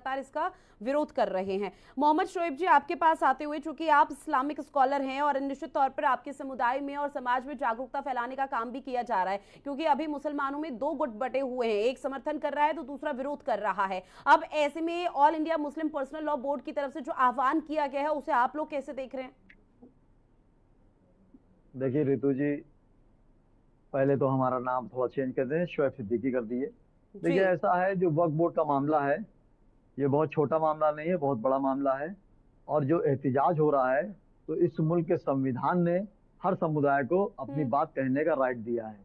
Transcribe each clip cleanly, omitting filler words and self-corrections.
लगातार इसका विरोध कर रहे हैं। मोहम्मद शोएब जी, आपके पास आते हुए, चूंकि आप इस्लामिक स्कॉलर हैं और निश्चित तौर पर आपके समुदाय में और समाज में जागरूकता फैलाने का काम भी किया जा रहा है, क्योंकि अभी मुसलमानों में दो गुट बटे हुए हैं, एक समर्थन कर रहा है तो दूसरा विरोध कर रहा है। अब ऐसे में all India Muslim personal law board की तरफ से जो आह्वान किया गया है उसे आप लोग कैसे देख रहे हैं? देखिए रितु जी, पहले तो हमारा नाम थोड़ा चेंज कर दें, शोएब सिद्दीकी कर दिए। जी। देखिए ऐसा है, जो वक्फ बोर्ड का मामला है ये बहुत छोटा मामला नहीं है, बहुत बड़ा मामला है। और जो एहतिजाज हो रहा है, तो इस मुल्क के संविधान ने हर समुदाय को अपनी हम्म। बात कहने का राइट दिया है।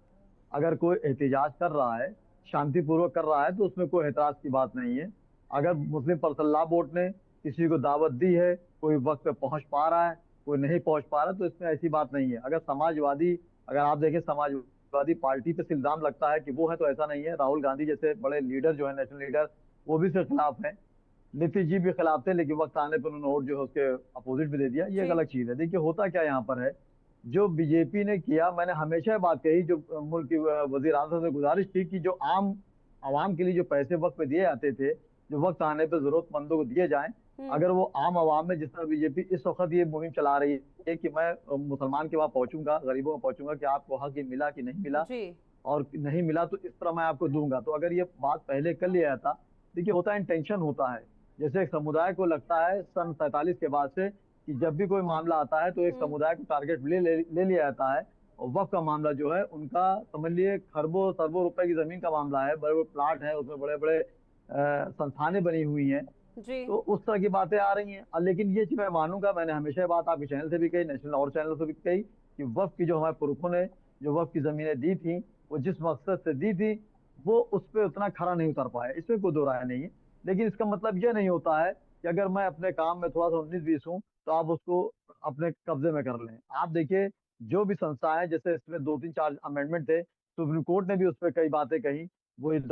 अगर कोई एहतिजाज कर रहा है, शांतिपूर्वक कर रहा है, तो उसमें कोई एतराज की बात नहीं है। अगर मुस्लिम पर्सनल लॉ बोर्ड ने किसी को दावत दी है, कोई वक्त पे पहुंच पा रहा है, कोई नहीं पहुंच पा रहा, तो इसमें ऐसी बात नहीं है। अगर आप देखें, समाजवादी पार्टी पे इल्जाम लगता है कि वो है, तो ऐसा नहीं है। राहुल गांधी जैसे बड़े लीडर जो है, नेशनल लीडर, वो भी इसके खिलाफ है। नीतीश जी भी खिलाफ थे, लेकिन वक्त आने पर उन्होंने वोट जो है उसके अपोजिट भी दे दिया। ये एक जी। अलग चीज है। देखिए होता क्या यहाँ पर है, जो बीजेपी ने किया, मैंने हमेशा ये बात कही, जो मुल्क की वजीर आजम से गुजारिश थी कि जो आम आवाम के लिए जो पैसे वक्त पे दिए जाते थे, जो वक्त आने पर जरूरतमंदों को दिए जाएं। हम्म। अगर वो आम आवाम में, जिस तरह बीजेपी इस वक्त ये मुहिम चला रही है कि मैं मुसलमान के वहां पहुंचूंगा, गरीबों में पहुंचूंगा कि आपको हक ये मिला कि नहीं मिला, जी। और नहीं मिला तो इस तरह मैं आपको दूंगा। तो अगर ये बात पहले कर लिया जाता, देखिए होता है, इंटेंशन होता है। जैसे एक समुदाय को लगता है सन 47 के बाद से कि जब भी कोई मामला आता है तो एक हम्म। समुदाय को टारगेट ले लिया जाता है। और वक्फ का मामला जो है उनका, समझ लिए, खरबों सरबों रुपए की जमीन का मामला है, बड़े बड़े प्लाट हैं, उसमें बड़े बड़े संस्थानें बनी हुई हैं। जी। तो उस तरह की बातें आ रही हैं। लेकिन ये चीज मैं मानूंगा, मैंने हमेशा ये बात आपके चैनल से भी कही, नेशनल और चैनल से भी कही, कि वक्फ की जो हमारे पुरखों ने जो वक्फ की जमीनें दी थी, वो जिस मकसद से दी थी, वो उस पर उतना खरा नहीं उतर पाया, इसमें कोई दो राय नहीं है। लेकिन इसका मतलब ये नहीं होता है कि अगर मैं अपने काम में थोड़ा सा 19-20 हूँ, तो आप उसको अपने कब्जे में कर लें। आप देखिए, जो भी संस्था है, जैसे इसमें 2-3-4 अमेंडमेंट थे, सुप्रीम कोर्ट ने भी उस पर कई बातें कही। इस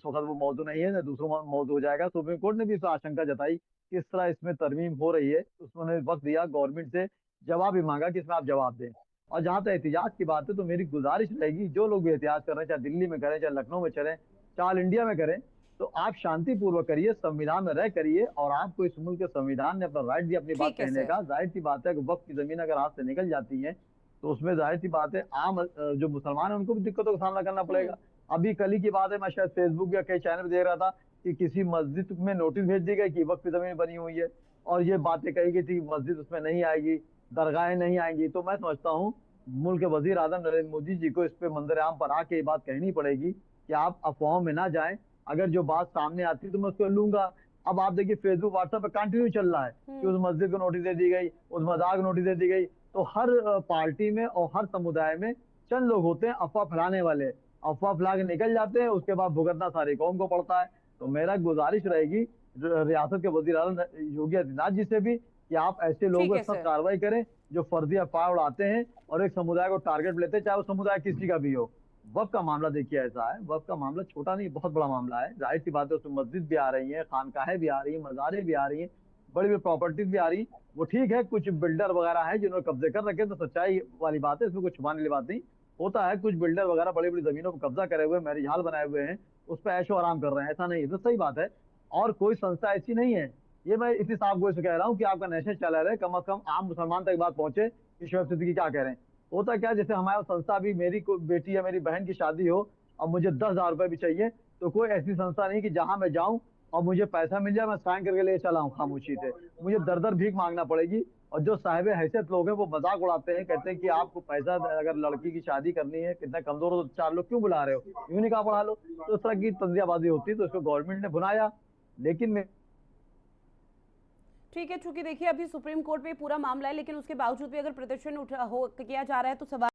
वक्त वो मौजूद नहीं है, ना दूसरा मौजूद हो जाएगा। सुप्रीम कोर्ट ने भी इस आशंका जताई कि इस तरह इसमें तरमीम हो रही है। उसने वक्त दिया गवर्नमेंट से, जवाब भी मांगा कि इसमें आप जवाब दें। और जहां तक एहतिजाज की बात है, तो मेरी गुजारिश रहेगी, जो लोग भी एहतिजाज कर रहे हैं, चाहे दिल्ली में करें, चाहे लखनऊ में चलें, चाहे ऑल इंडिया में करें, तो आप शांतिपूर्वक करिए, संविधान में रह करिए। और आपको इस मुल्क के संविधान ने अपना राइट दिया अपनी बात ठीक है कहने सर। का। जाहिर सी बात है कि वक्त की जमीन अगर हाथ से निकल जाती है, तो उसमें जाहिर सी बात है आम जो मुसलमान है उनको भी दिक्कतों का सामना करना हम्म। पड़ेगा। अभी कल ही की बात है, मैं शायद फेसबुक या कई चैनल पे देख रहा था कि किसी मस्जिद में नोटिस भेज दी गई कि वक्फ की जमीन बनी हुई है, और ये बातें कही गई थी मस्जिद उसमें नहीं आएगी, दरगाहें नहीं आएंगी। तो मैं समझता हूँ मुल्क के वजीर आजम नरेंद्र मोदी जी को इस पे मंजर आम पर आके ये बात कहनी पड़ेगी कि आप अफवाहों में ना जाएं। अगर जो बात सामने आती है तो मैं उसको लूंगा। अब आप देखिए, फेसबुक व्हाट्सएप पे कंटिन्यू चल रहा है कि हम्म। उस मस्जिद को नोटिस दे दी गई, उस मजाक को नोटिस दे दी गई। तो हर पार्टी में और हर समुदाय में चंद लोग होते हैं अफवाह फैलाने वाले। अफवाह फैला के निकल जाते हैं, उसके बाद भुगतना सारी कौम को पड़ता है। तो मेरा गुजारिश रहेगी रियासत के वजीर आजम योगी आदित्यनाथ जी से भी, कि आप ऐसे ठीक लोगों है पर सख्त सर। कार्रवाई करें जो फर्जी अफवाह उड़ाते हैं और एक समुदाय को टारगेट लेते हैं, चाहे वो समुदाय किसी का भी हो। वक्फ का मामला देखिए ऐसा है, वक्फ का मामला छोटा नहीं, बहुत बड़ा मामला है। जाहिर सी बात है, उसमें मस्जिद भी आ रही है, खानकाहें भी आ रही है, मज़ारें भी आ रही हैं, बड़ी बड़ी प्रॉपर्टीज भी आ रही हैं। वो ठीक है, कुछ बिल्डर वगैरह हैं जिन्होंने कब्जे कर रखे हैं, तो सच्चाई वाली बात है, इसमें कुछ छुपाने वाली बात नहीं। होता है, कुछ बिल्डर वगैरह बड़ी बड़ी जमीनों पर कब्जा करे हुए, मैरिज हॉल बनाए हुए हैं, उस पर ऐशो आराम कर रहे हैं, ऐसा नहीं है, तो सही बात है। और कोई संस्था ऐसी नहीं है। ये मैं इसी साहब को कह रहा हूँ कि आपका नेशनल चैनल है, कम से कम आम मुसलमान तक बात पहुंचे कि शोएब सिद्दीकी क्या कह रहे हैं। होता क्या, जैसे हमारे संस्था भी, मेरी कोई बेटी या मेरी बहन की शादी हो और मुझे 10,000 रुपए भी चाहिए, तो कोई ऐसी संस्था नहीं कि जहां मैं जाऊं और मुझे पैसा मिल जाए, मैं साइन करके ले चला हूं खामोशी से। मुझे दर दर भीख मांगना पड़ेगी। और जो साहिब हैसियत लोग हैं वो मजाक उड़ाते हैं, कहते हैं कि आपको पैसा, अगर लड़की की शादी करनी है, कितना कमजोर हो तो 4 लोग क्यों बुला रहे हो, यूं नहीं कहा पढ़ा लो। तो इस तरह की तंजियाबाजी होती है, तो इसको गवर्नमेंट ने भुनाया। लेकिन ठीक है, चूंकि देखिए अभी सुप्रीम कोर्ट में पूरा मामला है, लेकिन उसके बावजूद भी अगर प्रदर्शन उठा हो किया जा रहा है तो सवाल